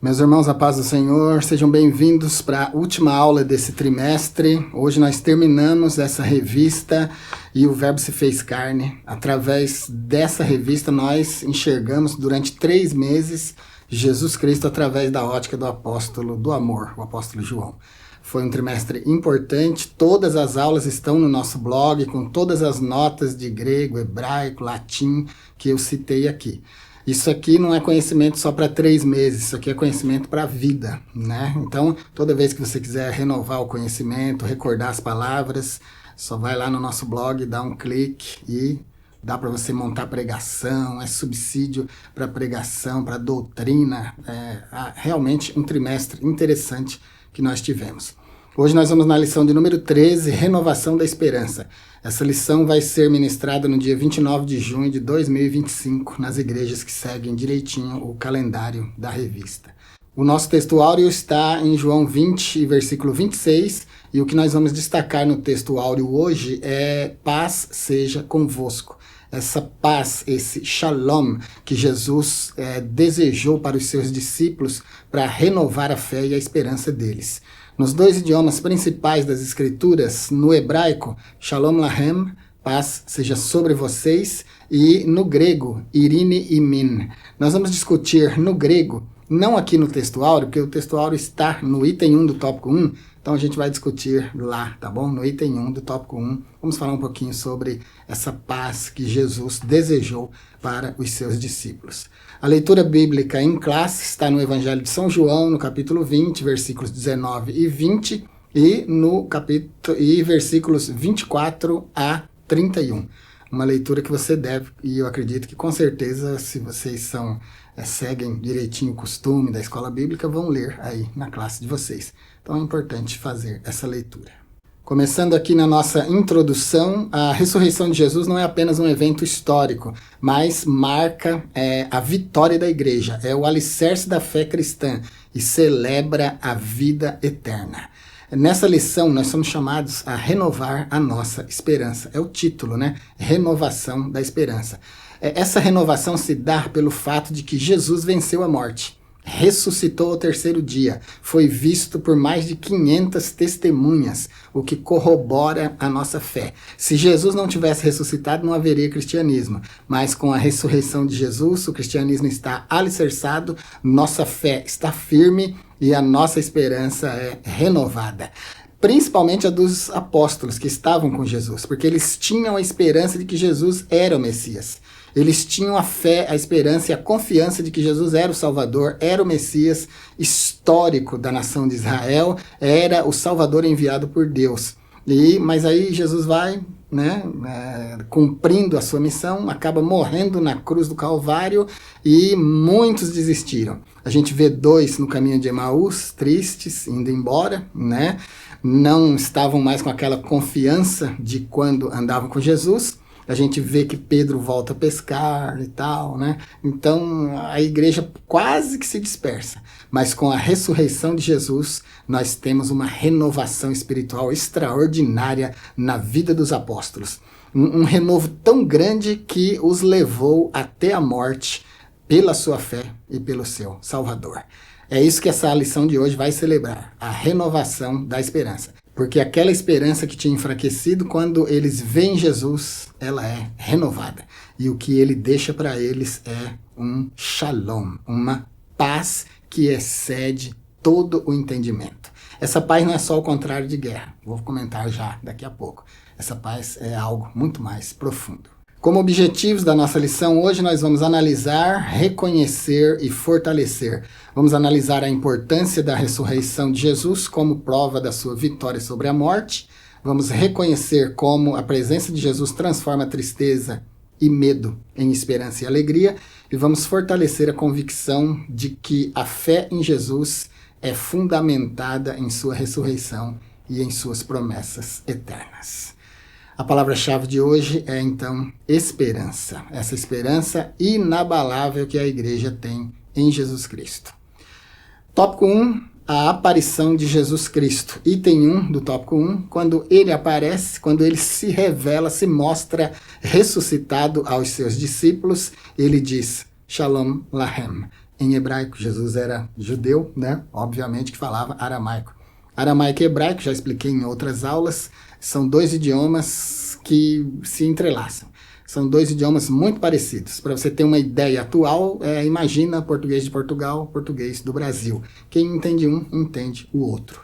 Meus irmãos, a paz do Senhor, sejam bem-vindos para a última aula desse trimestre. Hoje nós terminamos essa revista e o Verbo se fez carne. Através dessa revista nós enxergamos durante 3 meses Jesus Cristo através da ótica do apóstolo do amor, o apóstolo João. Foi um trimestre importante, todas as aulas estão no nosso blog, com todas as notas de grego, hebraico, latim que eu citei aqui. Isso aqui não é conhecimento só para 3 meses, isso aqui é conhecimento para a vida, né? Então, toda vez que você quiser renovar o conhecimento, recordar as palavras, só vai lá no nosso blog, dá um clique e dá para você montar pregação, é subsídio para pregação, para doutrina. Realmente um trimestre interessante que nós tivemos. Hoje nós vamos na lição de número 13, Renovação da Esperança. Essa lição vai ser ministrada no dia 29 de junho de 2025, nas igrejas que seguem direitinho o calendário da revista. O nosso texto áureo está em João 20, versículo 26, e o que nós vamos destacar no texto áureo hoje é paz seja convosco. Essa paz, esse shalom que Jesus desejou para os seus discípulos para renovar a fé e a esperança deles. Nos 2 idiomas principais das Escrituras, no hebraico, Shalom Lahem, paz seja sobre vocês, e no grego, Irine Imin. Nós vamos discutir no grego, não aqui no texto áureo, porque o texto áureo está no item 1 do tópico 1, então a gente vai discutir lá, tá bom? No item 1 do tópico 1, vamos falar um pouquinho sobre essa paz que Jesus desejou para os seus discípulos. A leitura bíblica em classe está no Evangelho de São João, no capítulo 20, versículos 19 e 20, e versículos 24 a 31. Uma leitura que você deve, e eu acredito que com certeza, se vocês seguem direitinho o costume da escola bíblica, vão ler aí na classe de vocês. Então é importante fazer essa leitura. Começando aqui na nossa introdução, a ressurreição de Jesus não é apenas um evento histórico, mas marca a vitória da igreja, é o alicerce da fé cristã e celebra a vida eterna. Nessa lição, nós somos chamados a renovar a nossa esperança. É o título, né? Renovação da esperança. Essa renovação se dá pelo fato de que Jesus venceu a morte. Ressuscitou ao 3º dia, foi visto por mais de 500 testemunhas, o que corrobora a nossa fé. Se Jesus não tivesse ressuscitado, não haveria cristianismo, mas com a ressurreição de Jesus, o cristianismo está alicerçado, nossa fé está firme e a nossa esperança é renovada. Principalmente a dos apóstolos que estavam com Jesus, porque eles tinham a esperança de que Jesus era o Messias. Eles tinham a fé, a esperança e a confiança de que Jesus era o Salvador, era o Messias histórico da nação de Israel, era o Salvador enviado por Deus. Mas aí Jesus vai, cumprindo a sua missão, acaba morrendo na cruz do Calvário e muitos desistiram. A gente vê 2 no caminho de Emaús, tristes, indo embora, não estavam mais com aquela confiança de quando andavam com Jesus. A gente vê que Pedro volta a pescar e tal, Então, a igreja quase que se dispersa. Mas com a ressurreição de Jesus, nós temos uma renovação espiritual extraordinária na vida dos apóstolos. Um renovo tão grande que os levou até a morte pela sua fé e pelo seu Salvador. É isso que essa lição de hoje vai celebrar, a renovação da esperança. Porque aquela esperança que tinha enfraquecido, quando eles veem Jesus, ela é renovada. E o que ele deixa para eles é um shalom, uma paz que excede todo o entendimento. Essa paz não é só o contrário de guerra, vou comentar já daqui a pouco. Essa paz é algo muito mais profundo. Como objetivos da nossa lição, hoje nós vamos analisar, reconhecer e fortalecer. Vamos analisar a importância da ressurreição de Jesus como prova da sua vitória sobre a morte. Vamos reconhecer como a presença de Jesus transforma a tristeza e medo em esperança e alegria. E vamos fortalecer a convicção de que a fé em Jesus é fundamentada em sua ressurreição e em suas promessas eternas. A palavra-chave de hoje é, então, esperança. Essa esperança inabalável que a igreja tem em Jesus Cristo. Tópico 1, a aparição de Jesus Cristo. Item 1 do tópico 1, quando ele aparece, quando ele se revela, se mostra ressuscitado aos seus discípulos, ele diz, Shalom Lahem. em hebraico. Jesus era judeu, né? Obviamente que falava aramaico. Aramaico e hebraico, já expliquei em outras aulas, são dois idiomas que se entrelaçam. São dois idiomas muito parecidos. Para você ter uma ideia atual, imagina português de Portugal, português do Brasil. Quem entende um, entende o outro.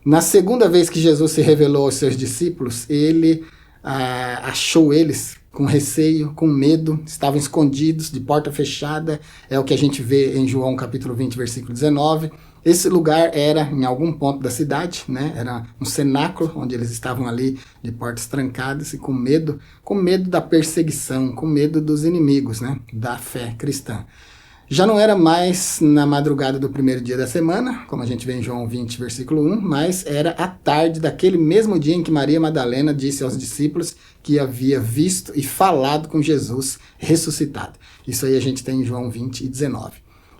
Na segunda vez que Jesus se revelou aos seus discípulos, ele achou eles com receio, com medo, estavam escondidos, de porta fechada, é o que a gente vê em João capítulo 20, versículo 19. Esse lugar era em algum ponto da cidade, né? Era um cenáculo, onde eles estavam ali de portas trancadas e com medo da perseguição, com medo dos inimigos, né? Da fé cristã. Já não era mais na madrugada do primeiro dia da semana, como a gente vê em João 20, versículo 1, mas era à tarde daquele mesmo dia em que Maria Madalena disse aos discípulos que havia visto e falado com Jesus ressuscitado. Isso aí a gente tem em João 20 e 19.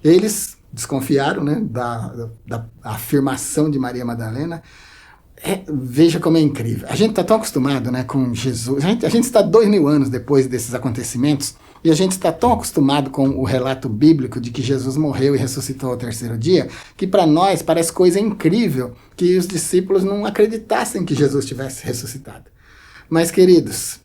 Eles desconfiaram, né, da afirmação de Maria Madalena. Veja como é incrível. A gente está tão acostumado, né, com Jesus. A gente está 2000 anos depois desses acontecimentos e a gente está tão acostumado com o relato bíblico de que Jesus morreu e ressuscitou ao terceiro dia, que para nós parece coisa incrível que os discípulos não acreditassem que Jesus tivesse ressuscitado. Mas, queridos,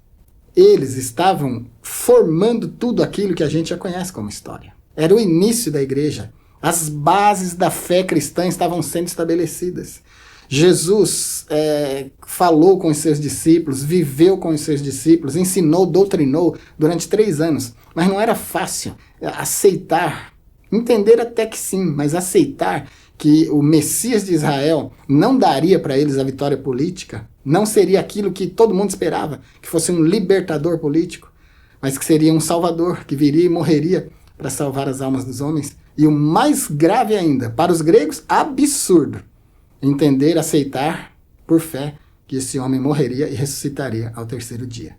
eles estavam formando tudo aquilo que a gente já conhece como história. Era o início da igreja. As bases da fé cristã estavam sendo estabelecidas. Jesus falou com os seus discípulos, viveu com os seus discípulos, ensinou, doutrinou durante 3 anos. Mas não era fácil aceitar, entender até que sim, mas aceitar que o Messias de Israel não daria para eles a vitória política, não seria aquilo que todo mundo esperava, que fosse um libertador político, mas que seria um salvador, que viria e morreria para salvar as almas dos homens. E o mais grave ainda, para os gregos, absurdo, entender, aceitar por fé que esse homem morreria e ressuscitaria ao terceiro dia.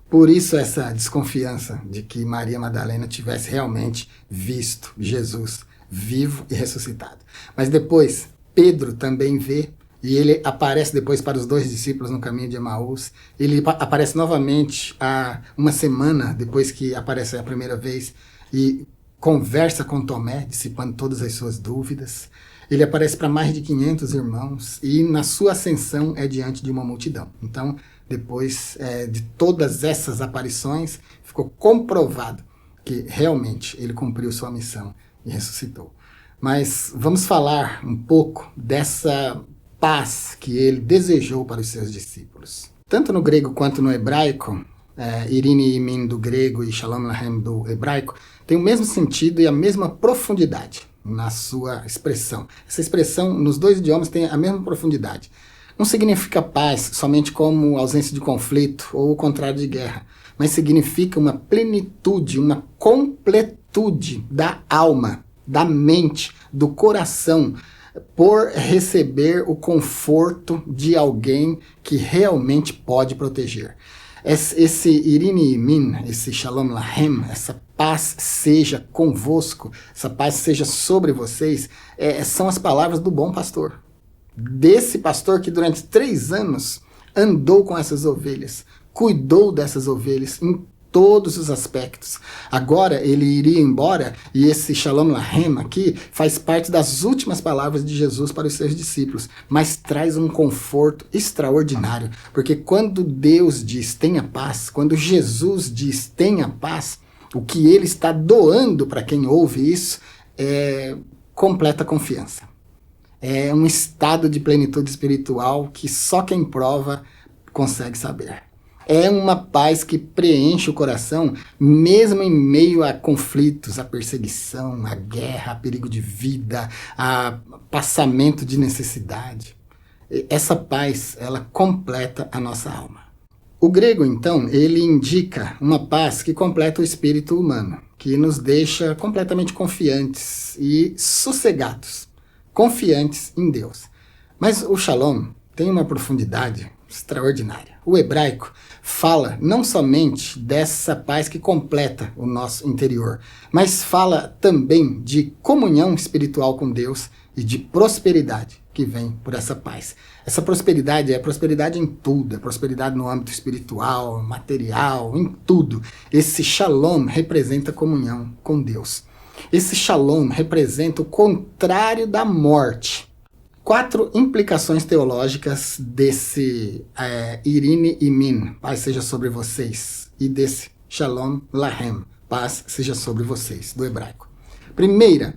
Por isso essa desconfiança de que Maria Madalena tivesse realmente visto Jesus vivo e ressuscitado. Mas depois, Pedro também vê, e ele aparece depois para os 2 discípulos no caminho de Emaús. Ele aparece novamente há uma semana depois que aparece a primeira vez e conversa com Tomé, dissipando todas as suas dúvidas. Ele aparece para mais de 500 irmãos e na sua ascensão é diante de uma multidão. Então, depois de todas essas aparições, ficou comprovado que realmente ele cumpriu sua missão e ressuscitou. Mas vamos falar um pouco dessa paz que ele desejou para os seus discípulos. Tanto no grego quanto no hebraico, Irine e Min do grego e Shalom Lahem do hebraico, tem o mesmo sentido e a mesma profundidade na sua expressão. Essa expressão nos 2 idiomas tem a mesma profundidade. Não significa paz somente como ausência de conflito ou o contrário de guerra, mas significa uma plenitude, uma completude da alma, da mente, do coração, por receber o conforto de alguém que realmente pode proteger. Esse Irine e Min, esse Shalom Lahem, essa paz seja convosco, essa paz seja sobre vocês, são as palavras do bom pastor. Desse pastor que durante 3 anos andou com essas ovelhas, cuidou dessas ovelhas em todos os aspectos. Agora ele iria embora e esse Shalom Lahem aqui faz parte das últimas palavras de Jesus para os seus discípulos, mas traz um conforto extraordinário, porque quando Deus diz tenha paz, quando Jesus diz tenha paz, o que ele está doando para quem ouve isso é completa confiança. É um estado de plenitude espiritual que só quem prova consegue saber. É uma paz que preenche o coração, mesmo em meio a conflitos, a perseguição, a guerra, a perigo de vida, a passamento de necessidade. Essa paz, ela completa a nossa alma. O grego, então, ele indica uma paz que completa o espírito humano, que nos deixa completamente confiantes e sossegados, confiantes em Deus. Mas o Shalom tem uma profundidade extraordinária. O hebraico fala não somente dessa paz que completa o nosso interior, mas fala também de comunhão espiritual com Deus e de prosperidade que vem por essa paz. Essa prosperidade é prosperidade em tudo, é prosperidade no âmbito espiritual, material, em tudo. Esse Shalom representa comunhão com Deus. Esse shalom representa o contrário da morte. 4 implicações teológicas desse Irine e Min, paz seja sobre vocês, e desse Shalom Lahem, paz seja sobre vocês, do hebraico. Primeira,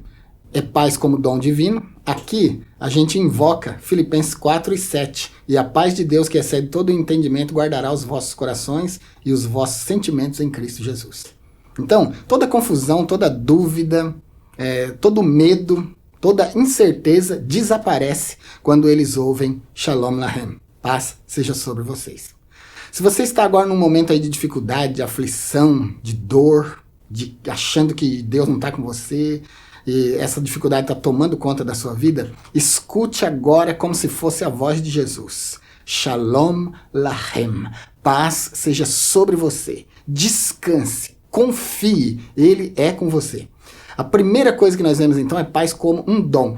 é paz como dom divino. Aqui a gente invoca Filipenses 4 e 7, e a paz de Deus que excede todo o entendimento guardará os vossos corações e os vossos sentimentos em Cristo Jesus. Então, toda confusão, toda dúvida, todo medo, toda incerteza desaparece quando eles ouvem Shalom Lahem. Paz seja sobre vocês. Se você está agora num momento aí de dificuldade, de aflição, de dor, achando que Deus não está com você, e essa dificuldade está tomando conta da sua vida, escute agora como se fosse a voz de Jesus. Shalom Lahem. Paz seja sobre você. Descanse, confie, Ele é com você. A primeira coisa que nós vemos, então, é paz como um dom.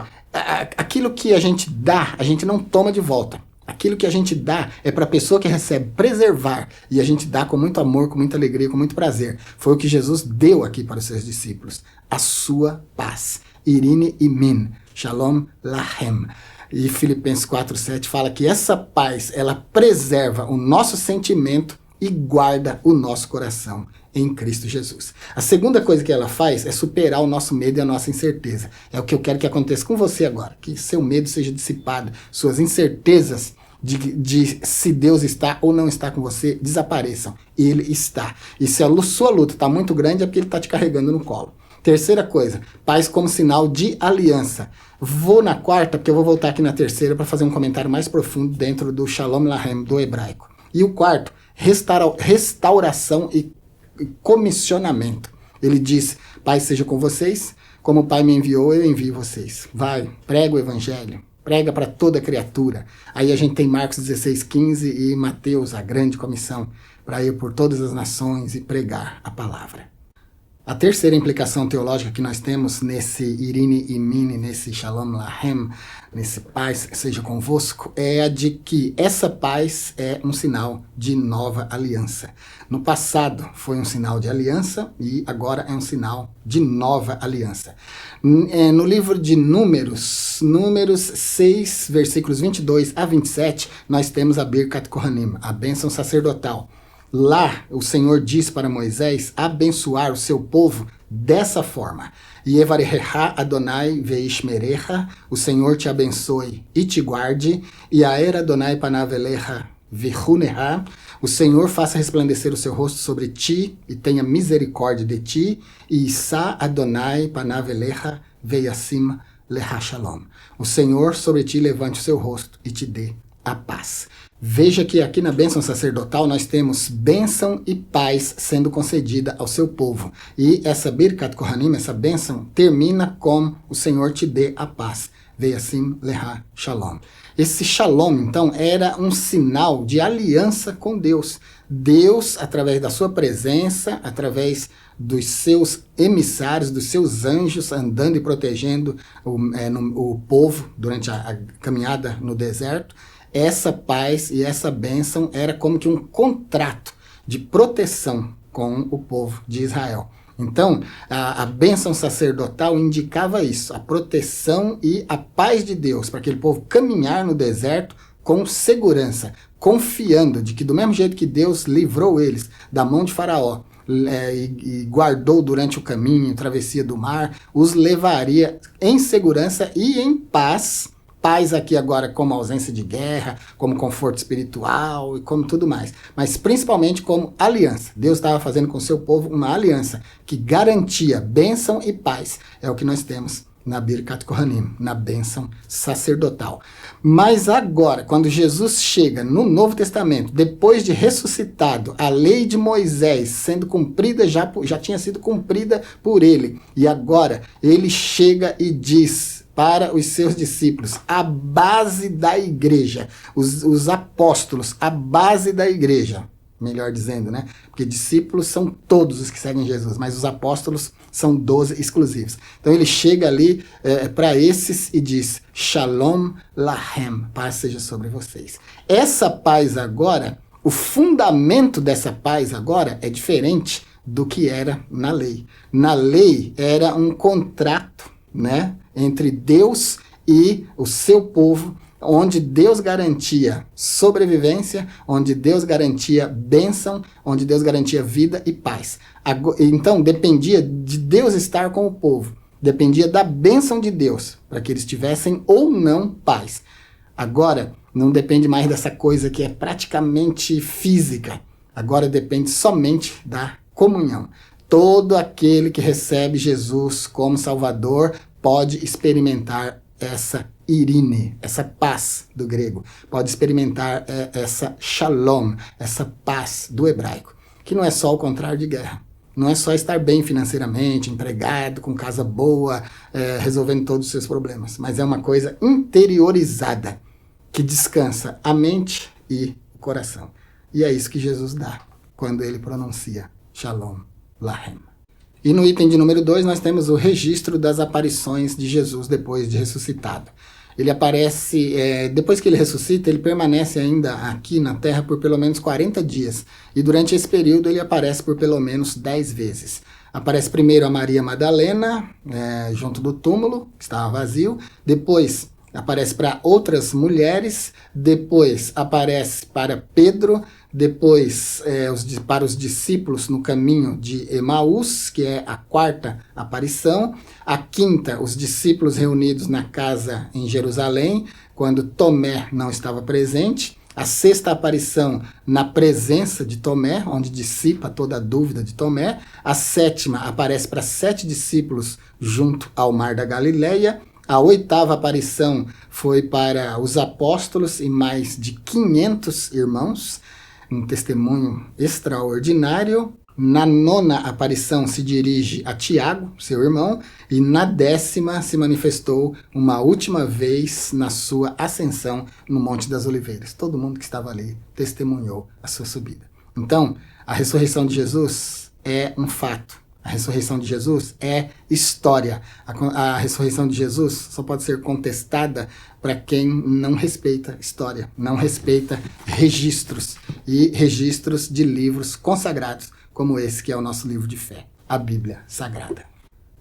Aquilo que a gente dá, a gente não toma de volta. Aquilo que a gente dá é para a pessoa que recebe preservar. E a gente dá com muito amor, com muita alegria, com muito prazer. Foi o que Jesus deu aqui para os seus discípulos. A sua paz. Irine e Min. Shalom Lahem. E Filipenses 4:7 fala que essa paz, ela preserva o nosso sentimento e guarda o nosso coração em Cristo Jesus. A segunda coisa que ela faz é superar o nosso medo e a nossa incerteza. É o que eu quero que aconteça com você agora. Que seu medo seja dissipado, suas incertezas de se Deus está ou não está com você desapareçam. Ele está. E se a sua luta está muito grande é porque Ele está te carregando no colo. Terceira coisa, paz como sinal de aliança. Vou na quarta, porque eu vou voltar aqui na terceira para fazer um comentário mais profundo dentro do Shalom Lahem, do hebraico. E o quarto, restauração e comissionamento. Ele diz, Pai seja com vocês, como o Pai me enviou, eu envio vocês. Vai, prega o evangelho, prega para toda criatura. Aí a gente tem Marcos 16:15 e Mateus, a grande comissão, para ir por todas as nações e pregar a palavra. A terceira implicação teológica que nós temos nesse Irine e Min, nesse Shalom Lahem, nesse paz seja convosco, é a de que essa paz é um sinal de nova aliança. No passado foi um sinal de aliança e agora é um sinal de nova aliança. No livro de Números 6, versículos 22 a 27, nós temos a Birkat Kohanim, a bênção sacerdotal. Lá, o Senhor diz para Moisés abençoar o seu povo dessa forma. Yevarecha Adonai veishmerecha, o Senhor te abençoe e te guarde. Yaer Adonai panavelecha vichunecha, o Senhor faça resplandecer o seu rosto sobre ti e tenha misericórdia de ti. E Issa Adonai panavelecha veiassim lecha shalom, o Senhor sobre ti levante o seu rosto e te dê a paz. Veja que aqui na bênção sacerdotal nós temos bênção e paz sendo concedida ao seu povo. E essa Birkat Kohanim, essa bênção, termina com o Senhor te dê a paz. Veiassim lecha shalom. Esse shalom, então, era um sinal de aliança com Deus. Deus, através da sua presença, através dos seus emissários, dos seus anjos, andando e protegendo o povo durante a caminhada no deserto, essa paz e essa bênção era como que um contrato de proteção com o povo de Israel. Então, a bênção sacerdotal indicava isso, a proteção e a paz de Deus, para aquele povo caminhar no deserto com segurança, confiando de que do mesmo jeito que Deus livrou eles da mão de Faraó, e guardou durante o caminho, travessia do mar, os levaria em segurança e em paz. Paz aqui agora como ausência de guerra, como conforto espiritual e como tudo mais. Mas principalmente como aliança. Deus estava fazendo com o seu povo uma aliança que garantia bênção e paz. É o que nós temos na Birkat Kohanim, na bênção sacerdotal. Mas agora, quando Jesus chega no Novo Testamento, depois de ressuscitado, a lei de Moisés sendo cumprida, já tinha sido cumprida por ele. E agora ele chega e diz para os seus discípulos, a base da igreja, os apóstolos, a base da igreja, melhor dizendo, né? Porque discípulos são todos os que seguem Jesus, mas os apóstolos são 12 exclusivos. Então ele chega ali para esses e diz, Shalom Lahem, paz seja sobre vocês. Essa paz agora, o fundamento dessa paz agora é diferente do que era na lei. Na lei era um contrato, né, entre Deus e o seu povo, onde Deus garantia sobrevivência, onde Deus garantia bênção, onde Deus garantia vida e paz. Então, dependia de Deus estar com o povo, dependia da bênção de Deus, para que eles tivessem ou não paz. Agora, não depende mais dessa coisa que é praticamente física. Agora depende somente da comunhão. Todo aquele que recebe Jesus como Salvador pode experimentar essa irine, essa paz do grego. Pode experimentar essa shalom, essa paz do hebraico, que não é só o contrário de guerra. Não é só estar bem financeiramente, empregado, com casa boa, resolvendo todos os seus problemas, mas é uma coisa interiorizada, que descansa a mente e o coração. E é isso que Jesus dá quando ele pronuncia Shalom Lahem. E no item de número 2 nós temos o registro das aparições de Jesus depois de ressuscitado. Ele aparece, depois que ele ressuscita, ele permanece ainda aqui na Terra por pelo menos 40 dias. E durante esse período ele aparece por pelo menos 10 vezes. Aparece primeiro a Maria Madalena, junto do túmulo, que estava vazio. Depois aparece para outras mulheres, depois aparece para Pedro, depois para os discípulos no caminho de Emaús, que é a quarta aparição, a quinta, os discípulos reunidos na casa em Jerusalém, quando Tomé não estava presente, a sexta aparição na presença de Tomé, onde dissipa toda a dúvida de Tomé, a sétima aparece para 7 discípulos junto ao Mar da Galileia, a oitava aparição foi para os apóstolos e mais de 500 irmãos, um testemunho extraordinário. Na nona aparição se dirige a Tiago, seu irmão, e na 10ª se manifestou uma última vez na sua ascensão no Monte das Oliveiras. Todo mundo que estava ali testemunhou a sua subida. Então, a ressurreição de Jesus é um fato. A ressurreição de Jesus é história. A ressurreição de Jesus só pode ser contestada para quem não respeita história, não respeita registros e registros de livros consagrados, como esse que é o nosso livro de fé, a Bíblia Sagrada.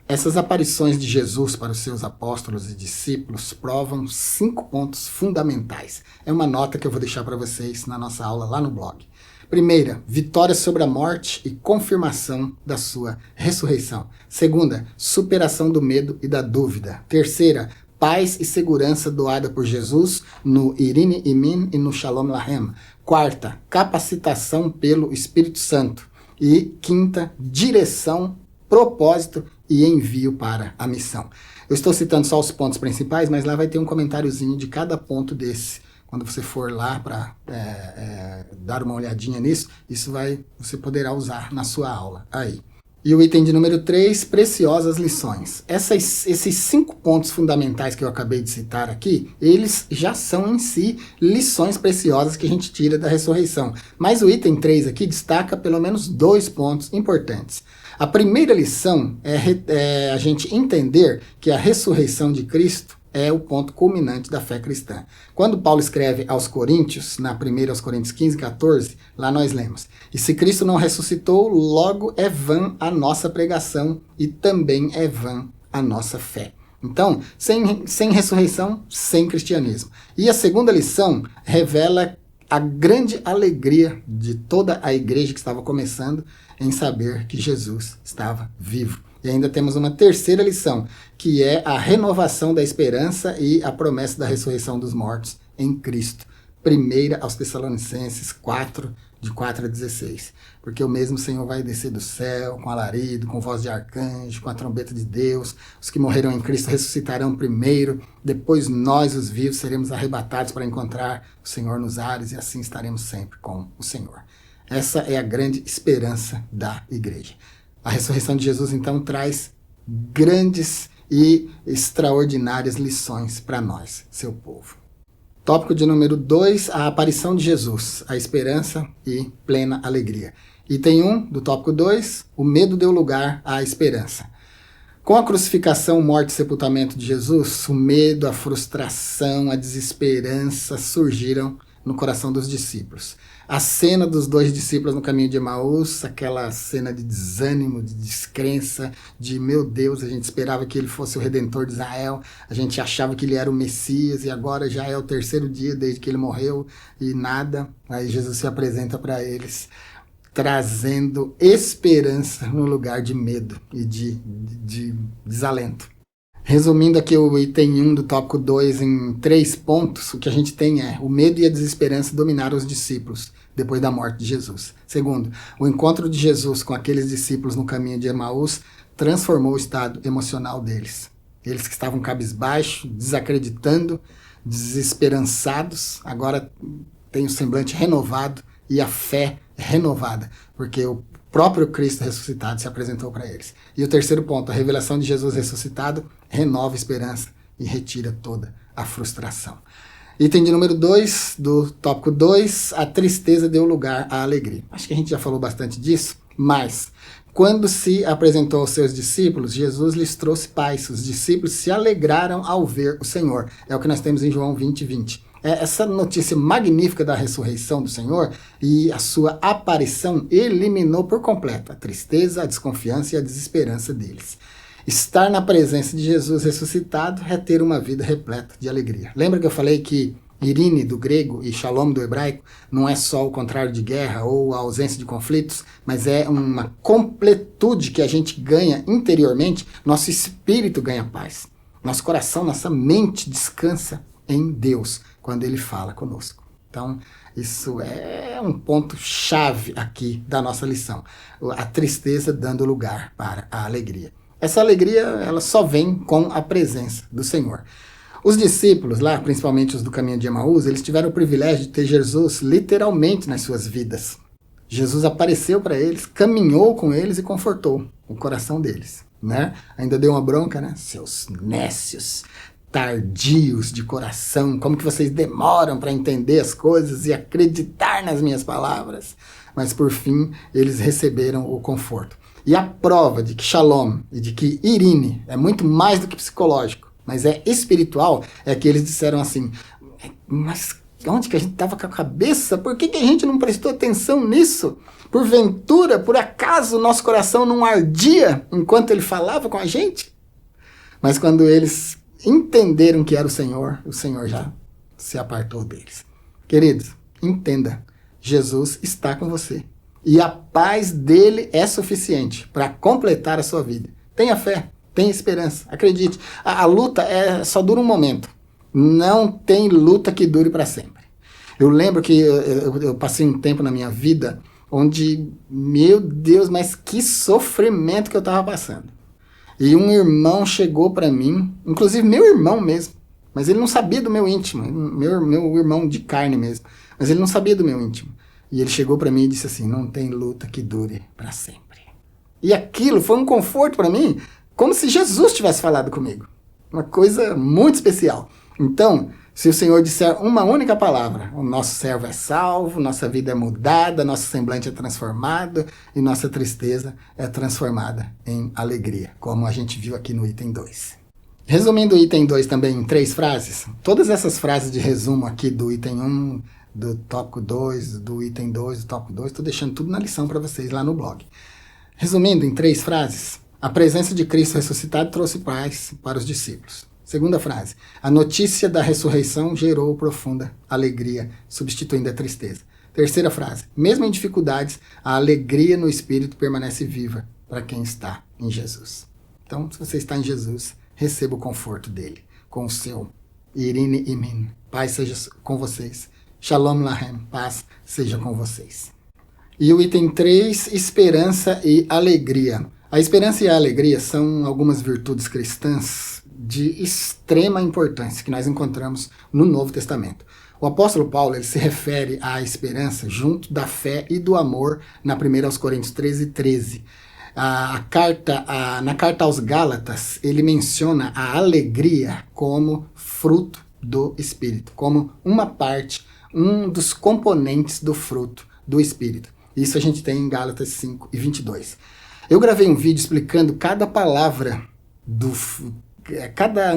Essas aparições de Jesus para os seus apóstolos e discípulos provam 5 pontos fundamentais. É uma nota que eu vou deixar para vocês na nossa aula lá no blog. Primeira, vitória sobre a morte e confirmação da sua ressurreição. Segunda, superação do medo e da dúvida. Terceira, paz e segurança doada por Jesus no Irine Imin e no Shalom Lahem. Quarta, capacitação pelo Espírito Santo. E quinta, direção, propósito e envio para a missão. Eu estou citando só os pontos principais, mas lá vai ter um comentáriozinho de cada ponto desse. Quando você for lá para dar uma olhadinha nisso, você poderá usar na sua aula aí. E o item de número 3, preciosas lições. Esses 5 pontos fundamentais que eu acabei de citar aqui, eles já são em si lições preciosas que a gente tira da ressurreição. Mas o item 3 aqui destaca pelo menos 2 pontos importantes. A primeira lição é a gente entender que a ressurreição de Cristo é o ponto culminante da fé cristã. Quando Paulo escreve aos Coríntios, na 1 aos Coríntios 15, 14, lá nós lemos: e se Cristo não ressuscitou, logo é vã a nossa pregação e também é vã a nossa fé. Então, sem ressurreição, sem cristianismo. E a segunda lição revela a grande alegria de toda a igreja que estava começando em saber que Jesus estava vivo. E ainda temos uma terceira lição, que é a renovação da esperança e a promessa da ressurreição dos mortos em Cristo. 1 aos Tessalonicenses 4, de 4 a 16. Porque o mesmo Senhor vai descer do céu, com alarido, com voz de arcanjo, com a trombeta de Deus. Os que morreram em Cristo ressuscitarão primeiro, depois nós, os vivos, seremos arrebatados para encontrar o Senhor nos ares, e assim estaremos sempre com o Senhor. Essa é a grande esperança da igreja. A ressurreição de Jesus, então, traz grandes e extraordinárias lições para nós, seu povo. Tópico de número 2, a aparição de Jesus, a esperança e plena alegria. Item 1 do tópico 2, o medo deu lugar à esperança. Com a crucificação, morte e sepultamento de Jesus, o medo, a frustração, a desesperança surgiram no coração dos discípulos. A cena dos 2 discípulos no caminho de Emaús, aquela cena de desânimo, de descrença, de meu Deus, a gente esperava que ele fosse o Redentor de Israel, a gente achava que ele era o Messias e agora já é o 3º dia desde que ele morreu e nada. Aí Jesus se apresenta para eles, trazendo esperança no lugar de medo e de desalento. Resumindo aqui o item 1 do tópico 2 em 3 pontos, o que a gente tem é: o medo e a desesperança dominaram os discípulos depois da morte de Jesus. Segundo, o encontro de Jesus com aqueles discípulos no caminho de Emaús transformou o estado emocional deles. Eles que estavam cabisbaixo, desacreditando, desesperançados, agora têm o semblante renovado e a fé renovada, porque o próprio Cristo ressuscitado se apresentou para eles. E o 3º ponto, a revelação de Jesus ressuscitado renova a esperança e retira toda a frustração. Item de número 2, do tópico 2, a tristeza deu lugar à alegria. Acho que a gente já falou bastante disso, mas quando se apresentou aos seus discípulos, Jesus lhes trouxe paz. Os discípulos se alegraram ao ver o Senhor. É o que nós temos em João 20:20. Essa notícia magnífica da ressurreição do Senhor e a sua aparição eliminou por completo a tristeza, a desconfiança e a desesperança deles. Estar na presença de Jesus ressuscitado é ter uma vida repleta de alegria. Lembra que eu falei que Irine do grego e Shalom do hebraico não é só o contrário de guerra ou a ausência de conflitos, mas é uma completude que a gente ganha interiormente, nosso espírito ganha paz. Nosso coração, nossa mente descansa em Deus quando Ele fala conosco. Então, isso é um ponto-chave aqui da nossa lição. A tristeza dando lugar para a alegria. Essa alegria, ela só vem com a presença do Senhor. Os discípulos lá, principalmente os do caminho de Emaús, eles tiveram o privilégio de ter Jesus literalmente nas suas vidas. Jesus apareceu para eles, caminhou com eles e confortou o coração deles, né? Ainda deu uma bronca, né? Seus nécios, tardios de coração, como que vocês demoram para entender as coisas e acreditar nas minhas palavras? Mas por fim, eles receberam o conforto. E a prova de que Shalom e de que Irine é muito mais do que psicológico, mas é espiritual, é que eles disseram assim: mas onde que a gente estava com a cabeça? Por que a gente não prestou atenção nisso? Porventura, por acaso, nosso coração não ardia enquanto ele falava com a gente? Mas quando eles entenderam que era o Senhor já se apartou deles. Queridos, entenda, Jesus está com você. E a paz dele é suficiente para completar a sua vida. Tenha fé, tenha esperança, acredite. A luta só dura um momento. Não tem luta que dure para sempre. Eu lembro que eu passei um tempo na minha vida onde, meu Deus, mas que sofrimento que eu estava passando. E um irmão chegou para mim, inclusive meu irmão mesmo, mas ele não sabia do meu íntimo, meu irmão de carne mesmo, mas ele não sabia do meu íntimo. E ele chegou para mim e disse assim: não tem luta que dure para sempre. E aquilo foi um conforto para mim, como se Jesus tivesse falado comigo. Uma coisa muito especial. Então, se o Senhor disser uma única palavra, o nosso servo é salvo, nossa vida é mudada, nosso semblante é transformado e nossa tristeza é transformada em alegria, como a gente viu aqui no item 2. Resumindo o item 2 também em 3 frases, todas essas frases de resumo aqui do item 1, do tópico 2, do item 2, do tópico 2, estou deixando tudo na lição para vocês lá no blog. Resumindo em 3 frases, a presença de Cristo ressuscitado trouxe paz para os discípulos. Segunda frase, a notícia da ressurreição gerou profunda alegria, substituindo a tristeza. Terceira frase, mesmo em dificuldades, a alegria no espírito permanece viva para quem está em Jesus. Então, se você está em Jesus, receba o conforto dele, com o seu Irine Imin. Paz seja com vocês. Shalom Lahem, paz seja com vocês. E o item 3, esperança e alegria. A esperança e a alegria são algumas virtudes cristãs de extrema importância que nós encontramos no Novo Testamento. O apóstolo Paulo ele se refere à esperança junto da fé e do amor na 1 Coríntios 13:13. Na carta aos Gálatas, ele menciona a alegria como fruto do Espírito, como uma parte, um dos componentes do fruto do Espírito. Isso a gente tem em Gálatas 5:22. Eu gravei um vídeo explicando cada palavra, cada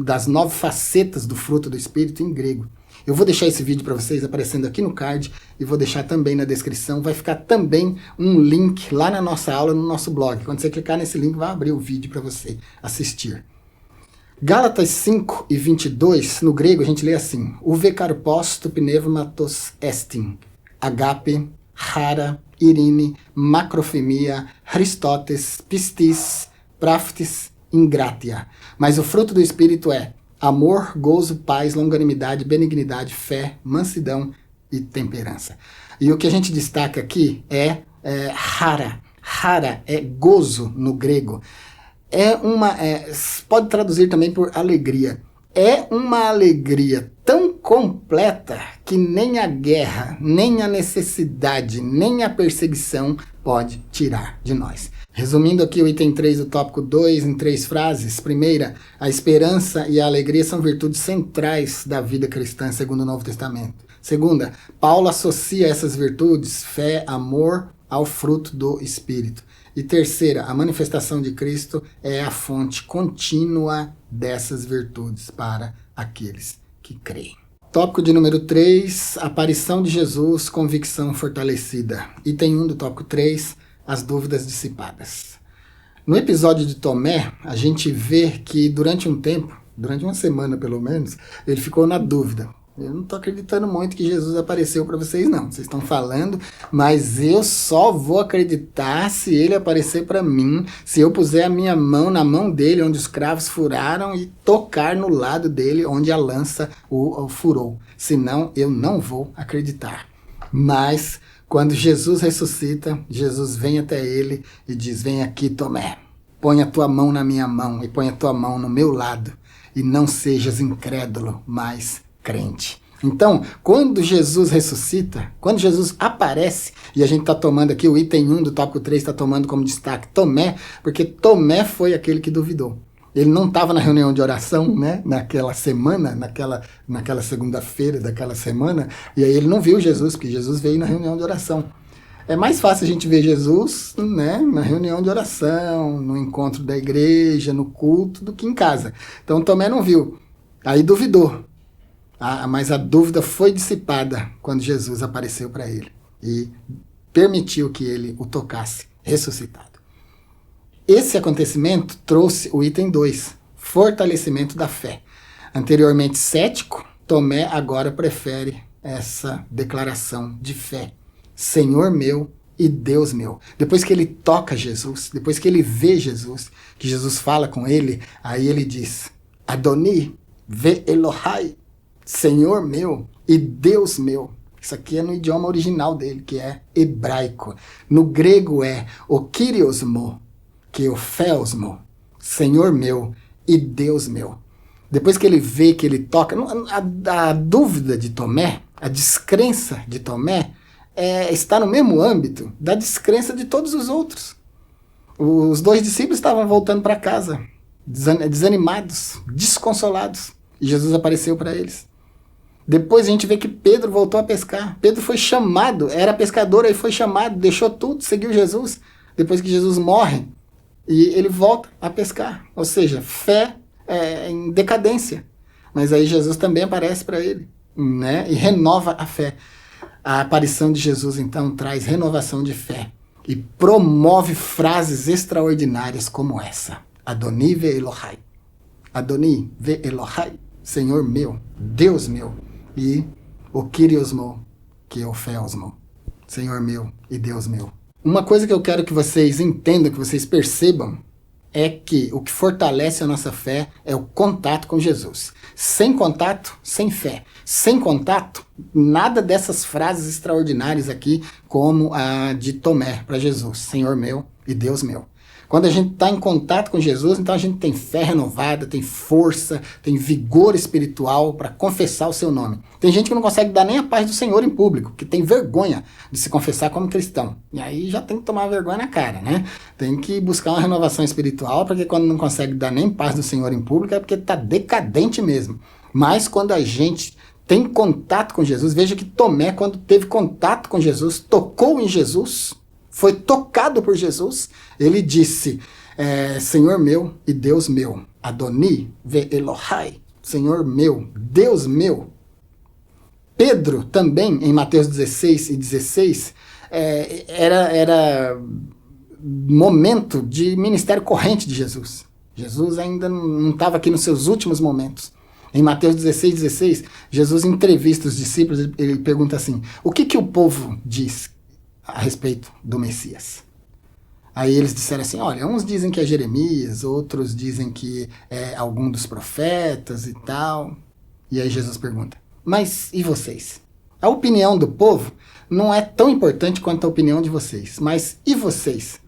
das 9 facetas do fruto do Espírito em grego. Eu vou deixar esse vídeo para vocês aparecendo aqui no card e vou deixar também na descrição. Vai ficar também um link lá na nossa aula, no nosso blog. Quando você clicar nesse link, vai abrir o vídeo para você assistir. Gálatas 5:22, no grego a gente lê assim: Uve karpos tu pneumatos estin, agape, rara, irine, macrofemia, Christotes, pistis, praftis, ingratia. Mas o fruto do Espírito é amor, gozo, paz, longanimidade, benignidade, fé, mansidão e temperança. E o que a gente destaca aqui é rara. Rara é gozo no grego. Pode traduzir também por alegria. É uma alegria tão completa que nem a guerra, nem a necessidade, nem a perseguição pode tirar de nós. Resumindo aqui o item 3 do tópico 2 em 3 frases. Primeira, a esperança e a alegria são virtudes centrais da vida cristã, segundo o Novo Testamento. Segunda, Paulo associa essas virtudes, fé, amor, ao fruto do Espírito. E terceira, a manifestação de Cristo é a fonte contínua dessas virtudes para aqueles que creem. Tópico de número 3, aparição de Jesus, convicção fortalecida. Item 1 do tópico 3, as dúvidas dissipadas. No episódio de Tomé, a gente vê que durante um tempo, durante uma semana pelo menos, ele ficou na dúvida. Eu não estou acreditando muito que Jesus apareceu para vocês, não. Vocês estão falando, mas eu só vou acreditar se ele aparecer para mim, se eu puser a minha mão na mão dele, onde os cravos furaram, e tocar no lado dele, onde a lança o furou. Senão, eu não vou acreditar. Mas, quando Jesus ressuscita, Jesus vem até ele e diz: vem aqui, Tomé, põe a tua mão na minha mão e põe a tua mão no meu lado, e não sejas incrédulo, mas crente. Então, quando Jesus ressuscita, quando Jesus aparece, e a gente está tomando aqui o item 1 do tópico 3, está tomando como destaque Tomé, porque Tomé foi aquele que duvidou. Ele não estava na reunião de oração, né, naquela semana, naquela segunda-feira daquela semana, e aí ele não viu Jesus, porque Jesus veio na reunião de oração. É mais fácil a gente ver Jesus, né, na reunião de oração, no encontro da igreja, no culto, do que em casa. Então Tomé não viu, aí duvidou. Mas a dúvida foi dissipada quando Jesus apareceu para ele e permitiu que ele o tocasse ressuscitado. Esse acontecimento trouxe o item 2, fortalecimento da fé. Anteriormente cético, Tomé agora prefere essa declaração de fé. Senhor meu e Deus meu. Depois que ele toca Jesus, depois que ele vê Jesus, que Jesus fala com ele, aí ele diz: Adoni, ve Elohai. Senhor meu e Deus meu. Isso aqui é no idioma original dele, que é hebraico. No grego é o Kyriosmo, que é o Theosmo, Senhor meu e Deus meu. Depois que ele vê, que ele toca, a dúvida de Tomé, a descrença de Tomé, está no mesmo âmbito da descrença de todos os outros. Os 2 discípulos estavam voltando para casa, desanimados, desconsolados, e Jesus apareceu para eles. Depois a gente vê que Pedro voltou a pescar. Pedro foi chamado, era pescador, aí foi chamado, deixou tudo, seguiu Jesus. Depois que Jesus morre, e ele volta a pescar. Ou seja, fé em decadência. Mas aí Jesus também aparece para ele, né? E renova a fé. A aparição de Jesus, então, traz renovação de fé. E promove frases extraordinárias como essa. Adoni ve Elohai. Adoni ve Elohai. Senhor meu, Deus meu. E o Kyriosmo, que é o Theosmo, Senhor meu e Deus meu. Uma coisa que eu quero que vocês entendam, que vocês percebam, é que o que fortalece a nossa fé é o contato com Jesus. Sem contato, sem fé. Sem contato, nada dessas frases extraordinárias aqui, como a de Tomé para Jesus, Senhor meu e Deus meu. Quando a gente está em contato com Jesus, então a gente tem fé renovada, tem força, tem vigor espiritual para confessar o seu nome. Tem gente que não consegue dar nem a paz do Senhor em público, que tem vergonha de se confessar como cristão. E aí já tem que tomar vergonha na cara, né? Tem que buscar uma renovação espiritual, porque quando não consegue dar nem paz do Senhor em público é porque está decadente mesmo. Mas quando a gente tem contato com Jesus, veja que Tomé, quando teve contato com Jesus, tocou em Jesus, foi tocado por Jesus, ele disse, Senhor meu e Deus meu, Adoni ve Elohai, Senhor meu, Deus meu. Pedro também, em Mateus 16 e 16, era momento de ministério corrente de Jesus. Jesus ainda não estava aqui nos seus últimos momentos. Em Mateus 16, 16, Jesus entrevista os discípulos, ele pergunta assim, o que o povo diz a respeito do Messias? Aí eles disseram assim, olha, uns dizem que é Jeremias, outros dizem que é algum dos profetas e tal. E aí Jesus pergunta, mas e vocês? A opinião do povo não é tão importante quanto a opinião de vocês, mas e vocês?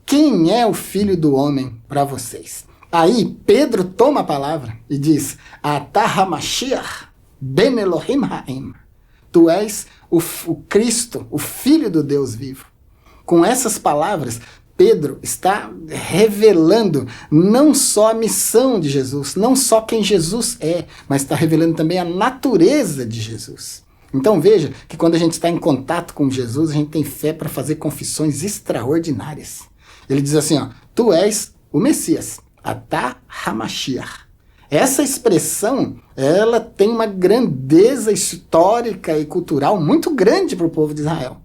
Quem é o filho do homem para vocês? Aí Pedro toma a palavra e diz, Atah HaMashiach ben Elohim Haim. Tu és o Cristo, o Filho do Deus vivo. Com essas palavras, Pedro está revelando não só a missão de Jesus, não só quem Jesus é, mas está revelando também a natureza de Jesus. Então veja que quando a gente está em contato com Jesus, a gente tem fé para fazer confissões extraordinárias. Ele diz assim, ó, tu és o Messias, Atah HaMashiach. Essa expressão, ela tem uma grandeza histórica e cultural muito grande para o povo de Israel.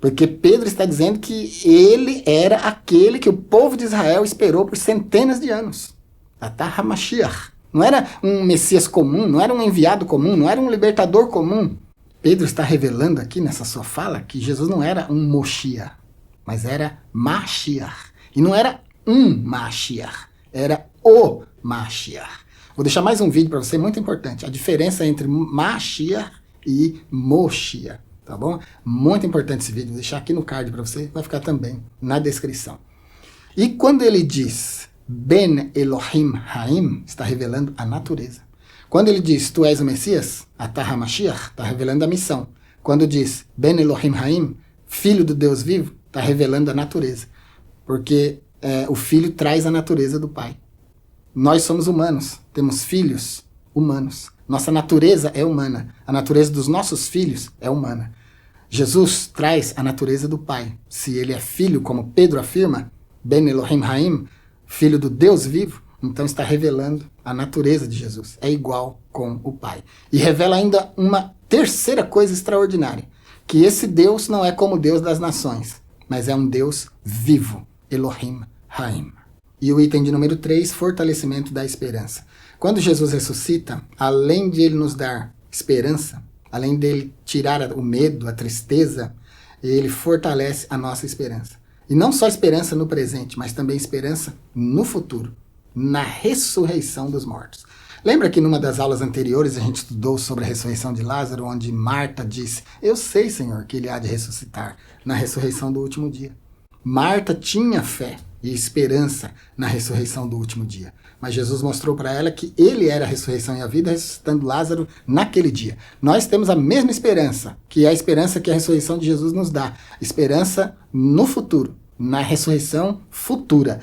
Porque Pedro está dizendo que ele era aquele que o povo de Israel esperou por centenas de anos. Atah HaMashiach. Não era um Messias comum, não era um enviado comum, não era um libertador comum. Pedro está revelando aqui nessa sua fala que Jesus não era um Moshiach, mas era Mashiach. E não era um Mashiach, era o Mashiach. Vou deixar mais um vídeo para você, muito importante. A diferença entre Mashiach e Moshiach, tá bom? Muito importante esse vídeo, vou deixar aqui no card para você, vai ficar também na descrição. E quando ele diz Ben Elohim Haim, está revelando a natureza. Quando ele diz tu és o Messias, Atah HaMashiach, está revelando a missão. Quando diz Ben Elohim Haim, filho do Deus vivo, está revelando a natureza. Porque o filho traz a natureza do pai. Nós somos humanos, temos filhos humanos. Nossa natureza é humana. A natureza dos nossos filhos é humana. Jesus traz a natureza do pai. Se ele é filho, como Pedro afirma, Ben Elohim Haim, filho do Deus vivo, então está revelando a natureza de Jesus. É igual com o pai. E revela ainda uma terceira coisa extraordinária. Que esse Deus não é como o Deus das nações, mas é um Deus vivo. Elohim Haim. E o item de número 3, fortalecimento da esperança. Quando Jesus ressuscita, além de ele nos dar esperança, além dele tirar o medo, a tristeza, ele fortalece a nossa esperança. E não só esperança no presente, mas também esperança no futuro, na ressurreição dos mortos. Lembra que numa das aulas anteriores a gente estudou sobre a ressurreição de Lázaro, onde Marta disse, eu sei, Senhor, que ele há de ressuscitar na ressurreição do último dia. Marta tinha fé e esperança na ressurreição do último dia. Mas Jesus mostrou para ela que ele era a ressurreição e a vida, ressuscitando Lázaro naquele dia. Nós temos a mesma esperança, que é a esperança que a ressurreição de Jesus nos dá. Esperança no futuro, na ressurreição futura.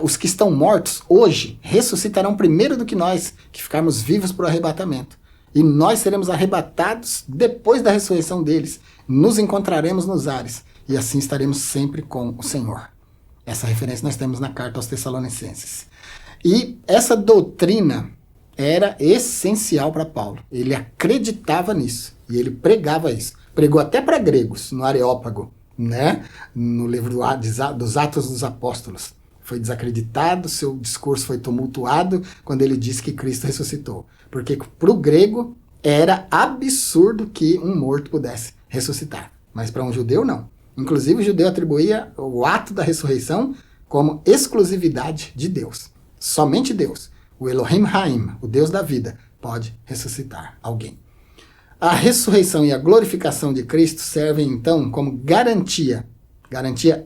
Os que estão mortos hoje ressuscitarão primeiro do que nós, que ficarmos vivos para o arrebatamento. E nós seremos arrebatados depois da ressurreição deles. Nos encontraremos nos ares. E assim estaremos sempre com o Senhor. Essa referência nós temos na carta aos Tessalonicenses. E essa doutrina era essencial para Paulo. Ele acreditava nisso. E ele pregava isso. Pregou até para gregos, no Areópago, né? No livro dos Atos dos Apóstolos. Foi desacreditado, seu discurso foi tumultuado quando ele disse que Cristo ressuscitou. Porque para o grego era absurdo que um morto pudesse ressuscitar. Mas para um judeu, não. Inclusive, o judeu atribuía o ato da ressurreição como exclusividade de Deus. Somente Deus, o Elohim Haim, o Deus da vida, pode ressuscitar alguém. A ressurreição e a glorificação de Cristo servem, então, como garantia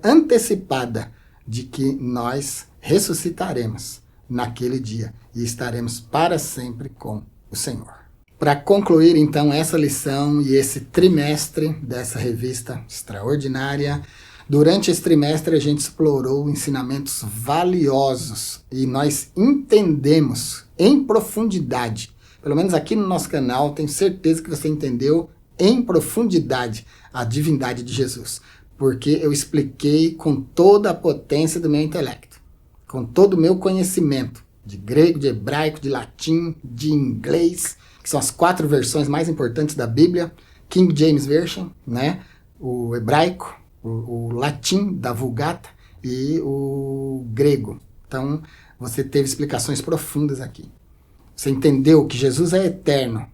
antecipada de que nós ressuscitaremos naquele dia e estaremos para sempre com o Senhor. Para concluir, então, essa lição e esse trimestre dessa revista extraordinária, durante esse trimestre a gente explorou ensinamentos valiosos e nós entendemos em profundidade, pelo menos aqui no nosso canal, tenho certeza que você entendeu em profundidade a divindade de Jesus, porque eu expliquei com toda a potência do meu intelecto, com todo o meu conhecimento, de grego, de hebraico, de latim, de inglês, que são as 4 versões mais importantes da Bíblia, King James Version, né? O hebraico, o latim da Vulgata e o grego. Então, você teve explicações profundas aqui. Você entendeu que Jesus é eterno,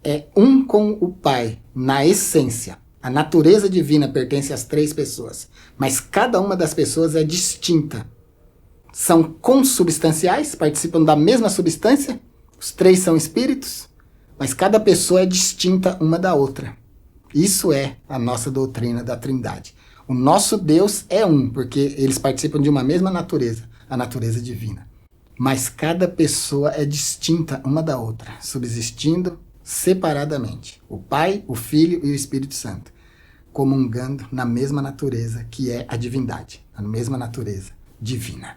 é um com o Pai, na essência. A natureza divina pertence às 3 pessoas, mas cada uma das pessoas é distinta. São consubstanciais, participam da mesma substância, os 3 são espíritos, mas cada pessoa é distinta uma da outra. Isso é a nossa doutrina da Trindade. O nosso Deus é um, porque eles participam de uma mesma natureza, a natureza divina. Mas cada pessoa é distinta uma da outra, subsistindo separadamente. O Pai, o Filho e o Espírito Santo, comungando na mesma natureza que é a divindade, a mesma natureza divina.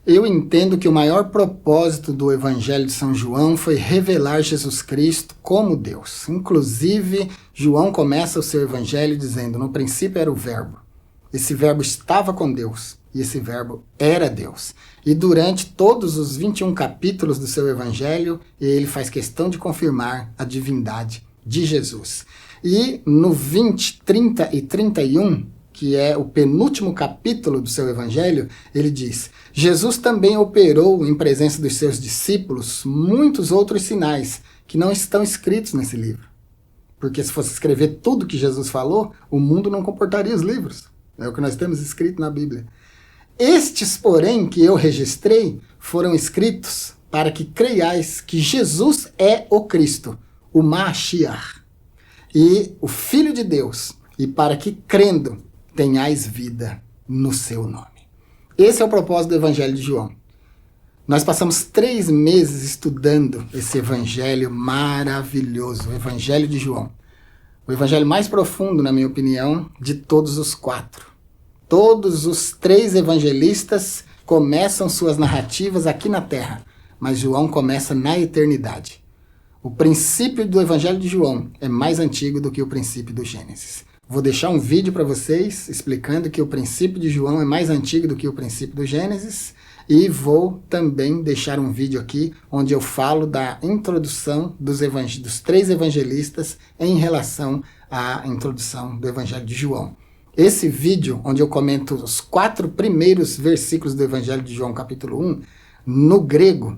Eu entendo que o maior propósito do Evangelho de São João foi revelar Jesus Cristo como Deus. Inclusive, João começa o seu Evangelho dizendo: no princípio era o Verbo. Esse Verbo estava com Deus e esse Verbo era Deus. E durante todos os 21 capítulos do seu Evangelho, ele faz questão de confirmar a divindade de Jesus. E no 20, 30 e 31, que é o penúltimo capítulo do seu Evangelho, ele diz: Jesus também operou em presença dos seus discípulos muitos outros sinais que não estão escritos nesse livro. Porque se fosse escrever tudo que Jesus falou, o mundo não comportaria os livros. É o que nós temos escrito na Bíblia. Estes, porém, que eu registrei, foram escritos para que creiais que Jesus é o Cristo, o Mashiach, e o Filho de Deus, e para que, crendo, tenhais vida no seu nome. Esse é o propósito do Evangelho de João. Nós passamos 3 meses estudando esse Evangelho maravilhoso, o Evangelho de João. O Evangelho mais profundo, na minha opinião, de todos os 4. Todos os 3 evangelistas começam suas narrativas aqui na Terra, mas João começa na eternidade. O princípio do Evangelho de João é mais antigo do que o princípio do Gênesis. Vou deixar um vídeo para vocês explicando que o princípio de João é mais antigo do que o princípio do Gênesis, e vou também deixar um vídeo aqui onde eu falo da introdução dos 3 evangelistas em relação à introdução do Evangelho de João. Esse vídeo, onde eu comento os 4 primeiros versículos do Evangelho de João, capítulo 1, no grego,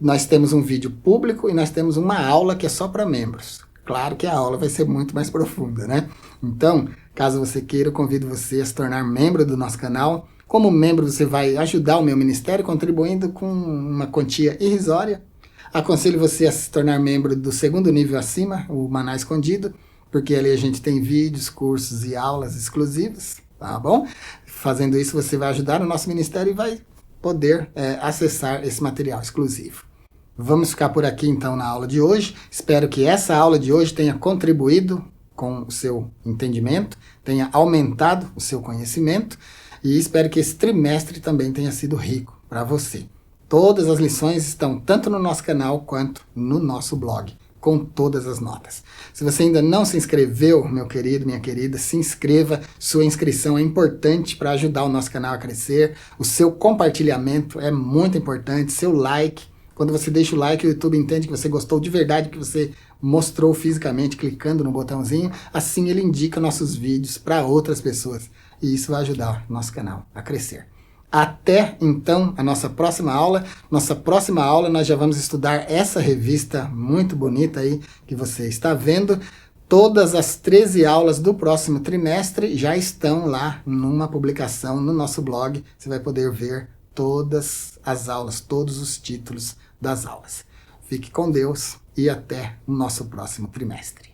nós temos um vídeo público e nós temos uma aula que é só para membros. Claro que a aula vai ser muito mais profunda, né? Então, caso você queira, eu convido você a se tornar membro do nosso canal. Como membro, você vai ajudar o meu ministério contribuindo com uma quantia irrisória. Aconselho você a se tornar membro do 2º nível acima, o Maná Escondido, porque ali a gente tem vídeos, cursos e aulas exclusivas, tá bom? Fazendo isso, você vai ajudar o nosso ministério e vai poder acessar esse material exclusivo. Vamos ficar por aqui então na aula de hoje. Espero que essa aula de hoje tenha contribuído com o seu entendimento, tenha aumentado o seu conhecimento, e espero que esse trimestre também tenha sido rico para você. Todas as lições estão tanto no nosso canal quanto no nosso blog, com todas as notas. Se você ainda não se inscreveu, meu querido, minha querida, se inscreva. Sua inscrição é importante para ajudar o nosso canal a crescer. O seu compartilhamento é muito importante, seu like. Quando você deixa o like, o YouTube entende que você gostou de verdade, que você mostrou fisicamente, clicando no botãozinho. Assim ele indica nossos vídeos para outras pessoas. E isso vai ajudar o nosso canal a crescer. Até, então, a nossa próxima aula. Nossa próxima aula nós já vamos estudar essa revista muito bonita aí que você está vendo. Todas as 13 aulas do próximo trimestre já estão lá numa publicação no nosso blog. Você vai poder ver todas as aulas, todos os títulos das aulas. Fique com Deus e até o nosso próximo trimestre.